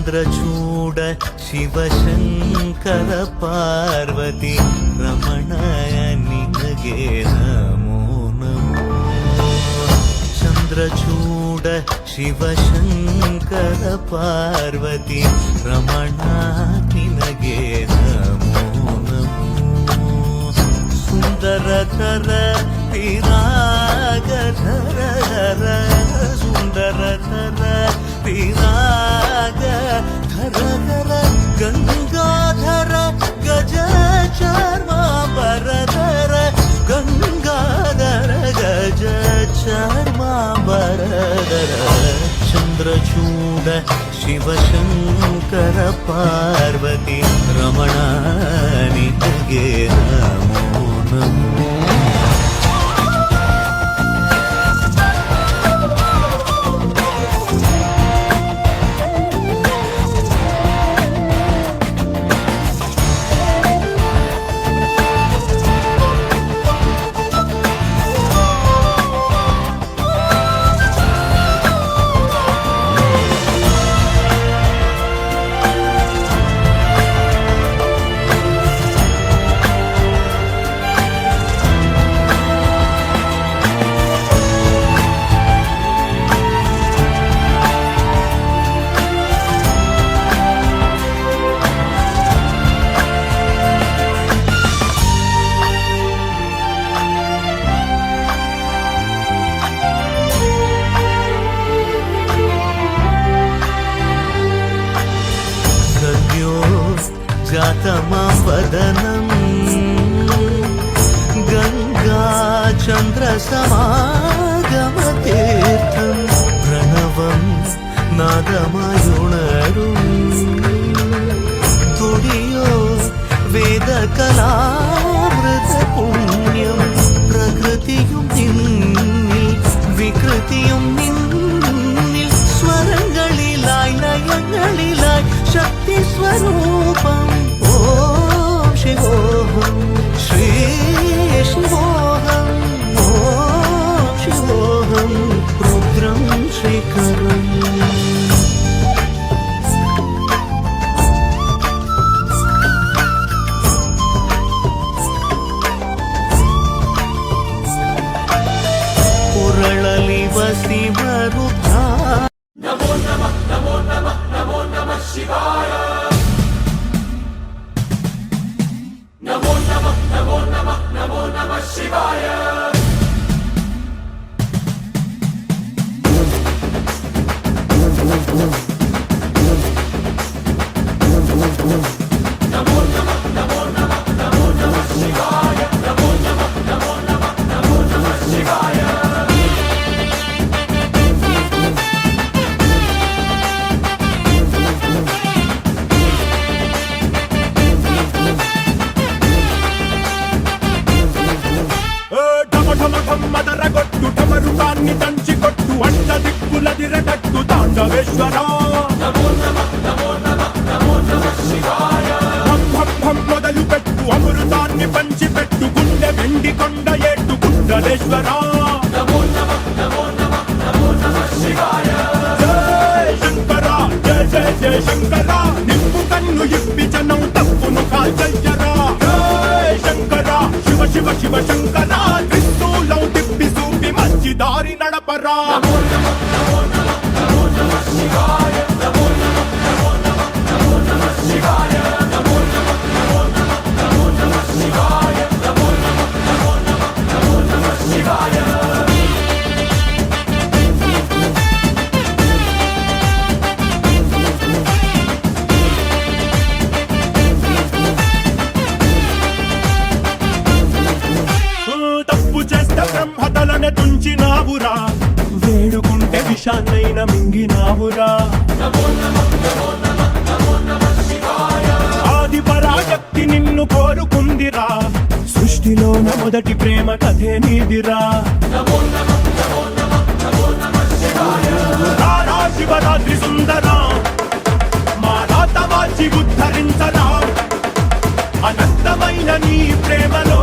ಚಂದ್ರಚೂಡ ಶಿವಶಂಕರ ಪಾರ್ವತಿ ರಮಣಯ ನಿನಗೆ ನಮೋ ನಮೋ. ಚಂದ್ರಚೂಡ ಶಿವಶಂಕರ ಪಾರ್ವತಿ ರಮಣ ನಿನಗೆ ನಮೋ ನಮೋ. ಸುಂದರತರ ವಿರಾಗಧರ ಸುಂದರತರ ವಿರಾಗ ಧರ ಧರ ಗಂಗಾಧರ ಗಜ ಚಾರ್ಮಾಂಬರಧರ ಗಂಗಾಧರ ಗಜ ಚಾರ್ಮಾಂಬರಧರ. ಚಂದ್ರಚೂಡ ಶಿವಶಂಕರ ಪಾರ್ವತಿ ರಮಣ ನಿನಗೆ ನಮೋ ನಮೋ. जातमवदनं गङ्गाचन्द्रसमागमतीर्थं प्रणवं नादमयुणरुं तुडियो वेदकलामृतपुण्यं प्रकृतियुं निन्निल विकृतियुं निन्निल स्वरंगलिलाय लयंगलिलाय शक्ति स्वरूपं ओम शिवोहं श्री शिवोहं ओम शिवोहं रुद्रं श्रीकरम्. पुरळलि वसिवरुद्धा नमो नमः नमो नमः नमो नमः शिवाय. नमो नमः नमो नमः नमो नमः शिवाय. नमो नमः नमो नमः नमो नमः शिवाय. नमो नमः नमो नमः नमो नमः शिवाय. మదరగొట్టు టమరుకాన్ని దంచికొట్టు అంట దిక్కులదిరగట్టు తాండవేశ్వర. నమో నమః నమో నమః నమో నమః శివాయ. భం భం భం మొదలు పెట్టు అమృతాన్ని పంచిపెట్టు గుండె వెండి కొండ ఏట్టు కుండలేశ్వర. నమో నమః నమో నమః నమో నమః శివాయ. జయ శంకర జయ జయ జయ శంకర నిప్పు కన్ను ఇప్పి జనం తప్పును కాల్చయ్యరా. జయ శంకర శివ శివ శివ శంకర దారి నడపరా. నమో నమః నమో నమః నమో నమః శివాయ. నమో నమః నమో నమః నమో నమః శివాయ. నమో నమః నమో నమః నమో నమః శివాయ. నమో నమః నమో నమః నమో నమః శివాయ. తప్పు చేస్తే బ్రహ్మతలనే తుంచినావురా, వేడుకుంటే విషాన్నైన మింగినావురా. ఆది పరాశక్తి నిన్ను కోరుకుందిరా, సృష్టిలోన మొదటి ప్రేమ కథే నీదిరా. రారా శివరాత్రి సుందరా, మా రాత మార్చి ఉద్ధరించరా, అనంతమైన నీ ప్రేమలో